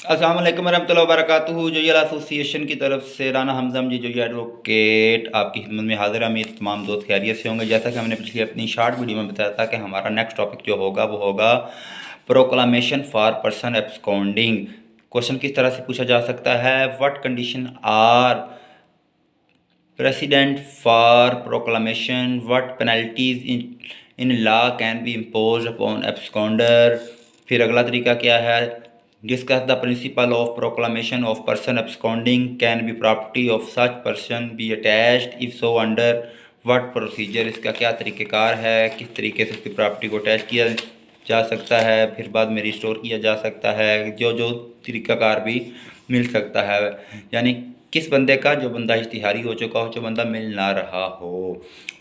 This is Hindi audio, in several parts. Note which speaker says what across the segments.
Speaker 1: अस्सलाम वालेकुम रहमतुल्लाहि व बरकातुहू। जो ये एसोसिएशन की तरफ से राना हमजम जी जो ये एडवोकेट आपकी खिदमत में हाजिर है। उम्मीद तमाम दोस्त खैरियत से होंगे। जैसा कि हमने पिछली अपनी शॉर्ट वीडियो में बताया था कि हमारा नेक्स्ट टॉपिक जो होगा वो होगा proclamation for person absconding. Question किस तरह से पूछा जा सकता है, what condition are president for proclamation, what penalties in law can be impose upon absconder. फिर अगला तरीका क्या है, discuss the principle of proclamation of person absconding, can be property of such person be attached, if so under what procedure। इसका क्या तरीक़ेकार है, किस तरीके से उसकी प्रॉपर्टी को अटैच किया जा सकता है, फिर बाद में रिस्टोर किया जा सकता है, जो तरीक़ाकार भी मिल सकता है। यानी किस बंदे का, जो बंदा इश्तिहारी हो चुका हो, जो बंदा मिल ना रहा हो।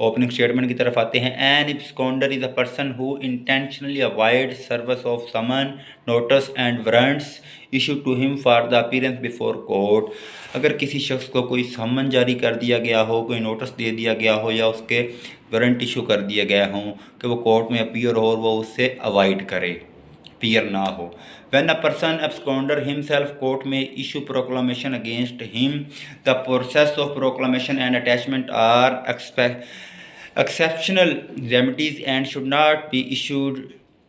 Speaker 1: ओपनिंग स्टेटमेंट की तरफ आते हैं। An absconder is a person who intentionally avoid service of summon, notice and warrants issue to him for the appearance before court. अगर किसी शख्स को कोई समन जारी कर दिया गया हो, कोई नोटिस दे दिया गया हो या उसके वारंट इशू कर दिए गए हों कि वो कोर्ट में अपीयर हो और वो उससे अवॉइड करे, अपीयर ना हो। When a person absconder himself, court may issue proclamation against him. The process of proclamation and attachment are exceptional remedies and should not be issued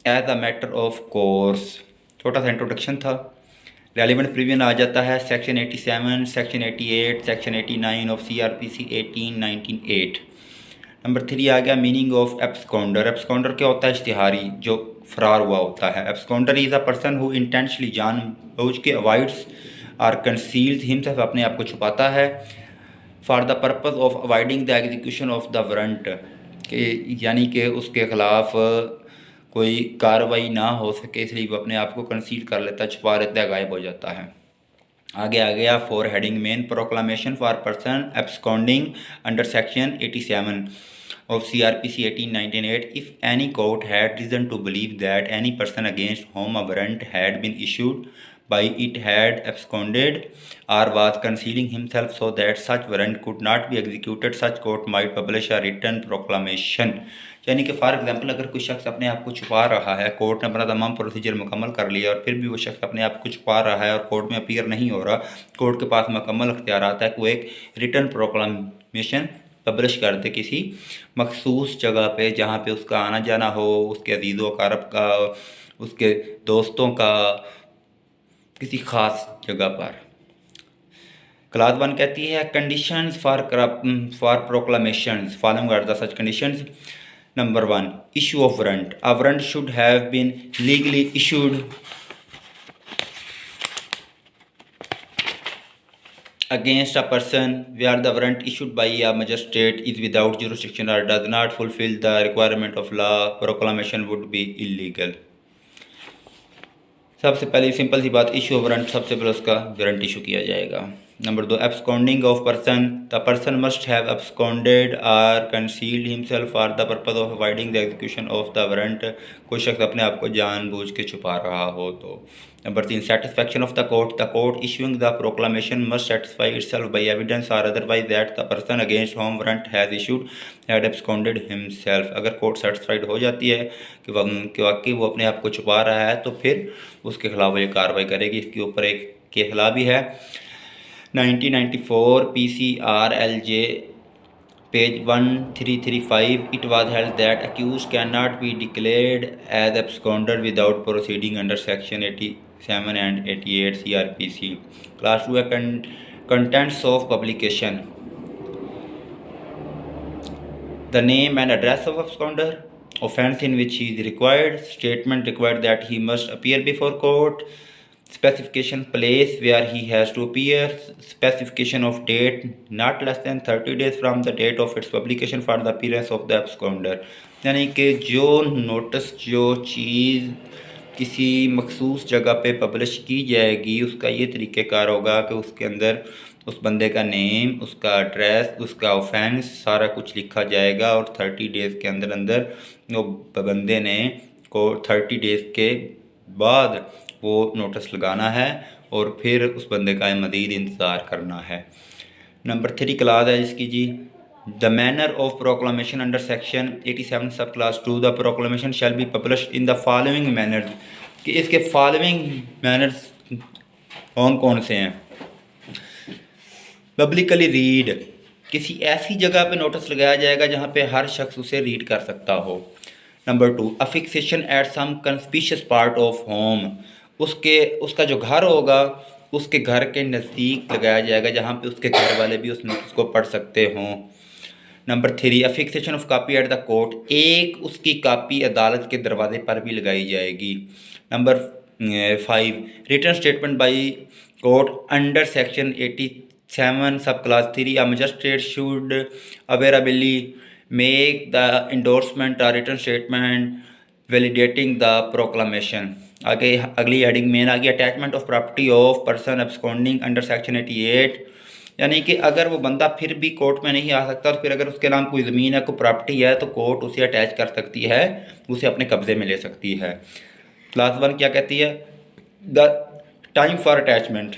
Speaker 1: as a matter of course। छोटा सा इंट्रोडक्शन था। रेलिवेंट प्रीवियन आ जाता है section 87, section 88, section 89 of CRPC 1898। Number 3 आ गया मीनिंग ऑफ एब्सकॉन्डर। एब्सकॉन्डर क्या होता है? इश्तिहारी, जो फरार हुआ होता है। Absconder is a person who intentionally, जानबूझ के, अवॉइड्स और कंसील्स हिमसेल्फ, अपने आप को छुपाता है, for the purpose of avoiding the execution of the warrant, के यानी कि उसके ख़िलाफ़ कोई कार्रवाई ना हो सके, इसलिए वो अपने आप को कंसील कर लेता है, छुपा लेता है, गायब हो जाता है। आगे आ गया four heading main, proclamation for person absconding under section 87 of CRPC 1898। If any court had reason to believe that any person against whom a warrant had been issued by it had absconded or was concealing himself so that such warrant could not be executed, such court might publish a written proclamation। यानी कि फॉर एग्जांपल अगर कोई शख्स अपने आप को छुपा रहा है, कोर्ट ने अपना तमाम प्रोसीजर मुकम्मल कर लिया और फिर भी वो शख्स अपने आप को छुपा रहा है और कोर्ट में अपीयर नहीं हो रहा, कोर्ट के पास मुकम्मल अख्तियार आता है कि वो एक रिटर्न प्रोक्लामेशन पब्लिश कर दे किसी मखसूस जगह पे, जहाँ पे उसका आना जाना हो, उसके अजीज़ व अकारब का, उसके दोस्तों का, किसी ख़ास जगह पर। क्लास 1 कहती है conditions for proclamations, following are the such conditions. Number 1, issue of warrant. A warrant should have been legally issued against a person where the warrant issued by a magistrate is without jurisdiction or does not fulfill the requirement of law, proclamation would be illegal। सबसे पहले सिंपल सी बात, इशू वारंट, सबसे पहले उसका वारंट इशू किया जाएगा। Number 2, absconding of person. The person must have absconded or concealed himself for the purpose of avoiding the execution of the warrant. कोई शख्स अपने आप को जानबूझ के छुपा रहा हो तो। Number 3, satisfaction of the court issuing the proclamation must satisfy itself by evidence or otherwise that the person against whom warrant has issued had absconded himself. अगर कोर्ट सेटिस्फाइड हो जाती है कि वाकई वो अपने आप को छुपा रहा है तो फिर उसके खिलाफ वो ये कार्रवाई करेगी। इसके ऊपर एक केस भी है 1994 PCRLJ page 1335। It was held that accused cannot be declared as absconder without proceeding under section 87 and 88 CRPC। Class 2 है contents of publication। The name and address of absconder, offense in which he is required, statement required that he must appear before court, specification place where he has to appear, specification of date not less than 30 days from the date of its publication for the appearance of the absconder। यानी कि जो नोटिस, जो चीज़ किसी मखसूस जगह पे पब्लिश की जाएगी, उसका ये तरीक़ेकार होगा कि उसके अंदर उस बंदे का नेम, उसका एड्रेस, उसका ऑफेंस, सारा कुछ लिखा जाएगा और 30 डेज़ के अंदर अंदर वो बंदे ने को 30 डेज़ के बाद वो नोटिस लगाना है और फिर उस बंदे का मज़ीद इंतज़ार करना है। नंबर 3 क्लास है इसकी जी, the manner of proclamation under section 87 sub class 2। The proclamation shall be publish in the following manner, कि इसके फॉलोइंग मैनर्स कौन से हैं? पब्लिकली रीड, किसी ऐसी जगह पे नोटिस लगाया जाएगा जहाँ पे हर शख्स उसे रीड कर सकता हो। Number 2, affixation at some conspicuous part of home, उसका जो घर होगा उसके घर के नज़दीक लगाया जाएगा जहाँ पे उसके घर वाले भी उस नोटिस को पढ़ सकते हों। Number 3, affixation of copy at the court, एक उसकी कापी अदालत के दरवाजे पर भी लगाई जाएगी। Number 5, written statement by court under section 87 sub class 3, a magistrate should invariably make the endorsement or written statement validating the proclamation. आगे अगली हेडिंग मेन आ गई, attachment of property of person absconding under section 88, यानी कि अगर वो बंदा फिर भी कोर्ट में नहीं आ सकता तो फिर अगर उसके नाम कोई ज़मीन है, कोई प्रॉपर्टी है, तो कोर्ट उसे अटैच कर सकती है, उसे अपने कब्ज़े में ले सकती है। क्लास 1 क्या कहती है? The time for attachment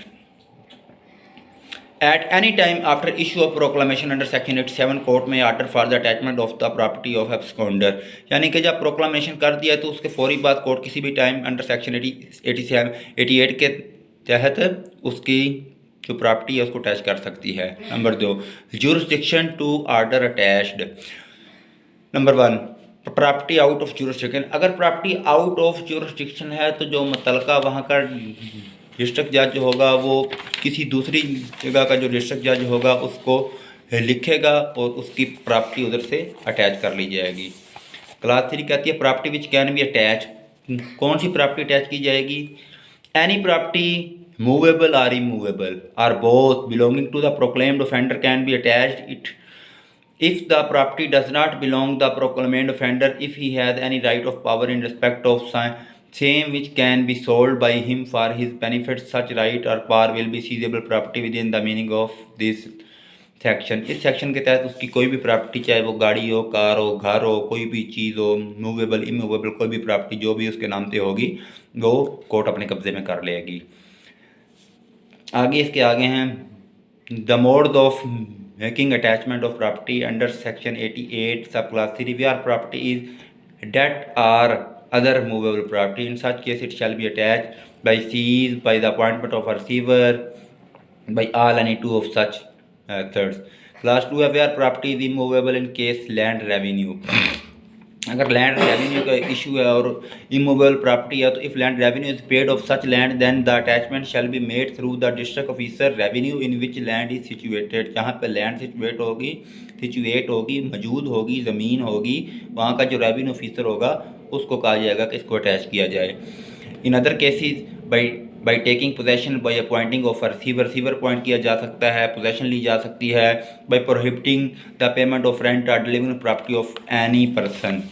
Speaker 1: at any time after issue of proclamation under section 87 court में order for the attachment of the property of absconder, यानी कि जब प्रोक्लामेशन कर दिया तो उसके फौरी बाद कोर्ट किसी भी टाइम अंडर सेक्शन 88 के तहत उसकी जो प्रॉपर्टी है उसको अटैच कर सकती है। Number 2, jurisdiction to order attached. Number 1, property out of jurisdiction, अगर प्रॉपर्टी आउट ऑफ जुरिस्डिक्शन है तो जो मुतलका वहाँ का डिस्ट्रिक्ट जज होगा वो किसी दूसरी जगह का जो डिस्ट्रिक्ट जज होगा उसको लिखेगा और उसकी प्रॉपर्टी उधर से अटैच कर ली जाएगी। क्लास 3 कहती है property which can be attach, कौन सी प्रॉपर्टी अटैच की जाएगी? एनी प्रॉपर्टी मूवेबल और इमूवेबल और both belonging to the proclaimed offender can be attached it if the property does not belong the proclaimed offender, if he has any right of power in respect of same which can be sold by him for his benefit, such right or power will be seizable property within the meaning of this section. इस सेक्शन के तहत उसकी कोई भी प्रॉपर्टी, चाहे वो गाड़ी हो, कार हो, घर हो, कोई भी चीज़ हो, मूवेबल इमूवेबल कोई भी प्रॉपर्टी जो भी उसके नाम पे होगी वो कोर्ट अपने कब्जे में कर लेगी। आगे इसके आगे हैं the mode of making attachment of property under section 88 sub class 3, where property is debt or other movable property, in such case it shall be attach by seize by the appointment of a receiver by or any two of such thirds. Class 2 है where property is immovable in case land revenue, अगर लैंड रेवेन्यू का इशू है और इमूवेबल प्रॉपर्टी है तो if land revenue is paid of such land then the attachment shall be made through the district officer revenue in which land is situated, जहाँ पे लैंड सिचुएट होगी मौजूद होगी, ज़मीन होगी, वहाँ का जो रेवेन्यू ऑफिसर होगा उसको कहा जाएगा कि इसको अटैच किया जाए। In other cases by taking possession by appointing of receiver appoint किया जा सकता है, पोजेशन ली जा सकती है, by prohibiting the payment of rent or delivering property of any person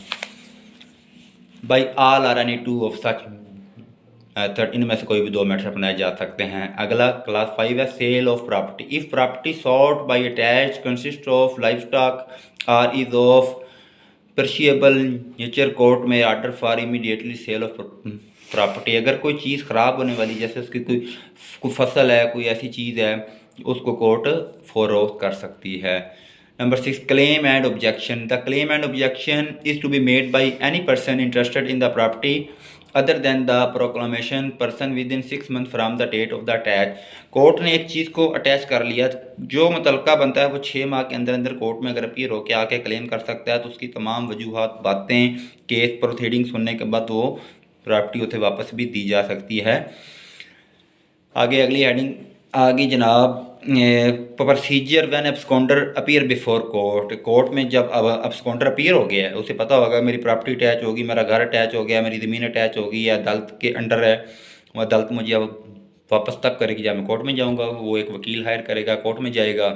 Speaker 1: by all or any two of such third, इनमें से कोई भी 2 मेथड अपनाए जा सकते हैं। अगला क्लास 5 है sale of property, if property sold by attach consist of life stock और is of perishable nature court में order for immediately sale of property, अगर कोई चीज़ ख़राब होने वाली जैसे उसकी कोई फसल है, कोई ऐसी चीज़ है, उसको कोर्ट फॉरवर्ड कर सकती है। Number 6, claim and objection, the claim and objection is to be made by any person interested in the property other than the proclamation person within 6 month from the date of the attach. Court ने एक चीज़ को अटैच कर लिया, जो मुतलका बनता है वो 6 माह के अंदर अंदर कोर्ट में अगर अपीयर होकर आके क्लेम कर सकता है तो उसकी तमाम वजूहात, बातें, केस प्रोसीडिंग सुनने के बाद वो प्रॉपर्टी उसे वापस भी दी जा सकती है। आगे अगली हेडिंग आगे जनाब procedure when absconder appear before court, court में जब अब एब्सकॉन्डर अपीयर हो गया है उसे पता होगा मेरी प्रॉपर्टी अटैच होगी, मेरा घर अटैच हो गया, मेरी ज़मीन अटैच होगी या अदालत के अंडर है, वो अदालत मुझे अब वापस तब करेगी जब मैं कोर्ट में जाऊँगा, वो एक वकील हायर करेगा, कोर्ट में जाएगा,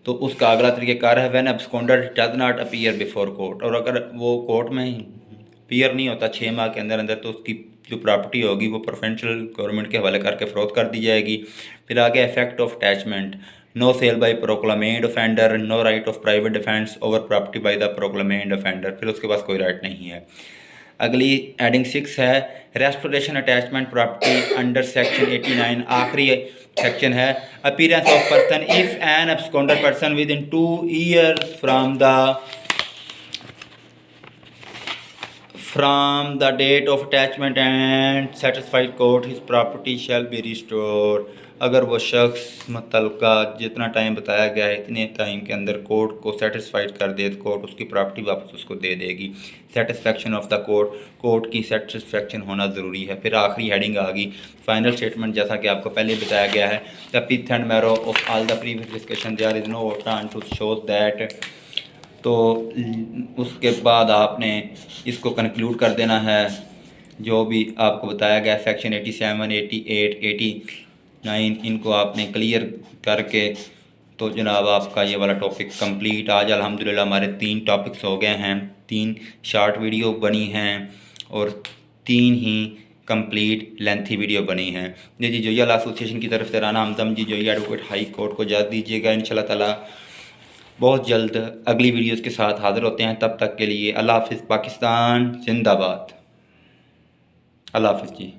Speaker 1: तो उसका अगला तरीक़ाकार है when absconder does not appear before court, और अगर वो कोर्ट में अपीयर नहीं होता 6 माह के अंदर अंदर तो उसकी जो प्रॉपर्टी होगी वो प्रोविंशियल गवर्नमेंट के हवाले करके फरोख्त कर दी जाएगी। फिर आगे effect of attachment, no sale by proclaimed offender, no right of private defence over property by the proclaimed offender, फिर उसके पास कोई राइट नहीं है। अगली हेडिंग 6 है restoration attachment property under section 89, आखिरी सेक्शन है appearance of person if an absconder person within 2 years from the date of attachment and satisfied court his property shall be restore. अगर वो शख्स मुतल्लका जितना टाइम बताया गया है इतने टाइम के अंदर कोर्ट को सेटिस्फाइड कर दे तो कोर्ट उसकी प्रॉपर्टी वापस उसको दे देगी। Satisfaction of the court, court की सेटिस्फेक्शन होना ज़रूरी है। फिर आखिरी हेडिंग आ गई फाइनल स्टेटमेंट, जैसा कि आपको पहले बताया गया है the pith and marrow of all the previous discussion there is no turn to shows that. तो उसके बाद आपने इसको कंक्लूड कर देना है जो भी आपको बताया गया सेक्शन 87, 88, 89 इनको आपने क्लियर करके तो जनाब आपका ये वाला टॉपिक कंप्लीट। आज अल्हम्दुलिल्लाह हमारे 3 टॉपिक्स हो गए हैं, 3 शॉर्ट वीडियो बनी हैं और 3 ही कंप्लीट लेंथी वीडियो बनी हैं। जी जोइया लॉ एसोसिएशन की तरफ से राना हमदम जी जोइया एडवोकेट हाई कोर्ट को इजाज़त दीजिएगा। इंशाल्लाह ताला बहुत जल्द अगली वीडियोस के साथ हाज़िर होते हैं। तब तक के लिए अल्लाह हाफ़िज़। पाकिस्तान जिंदाबाद। अल्लाह हाफ़िज़ जी।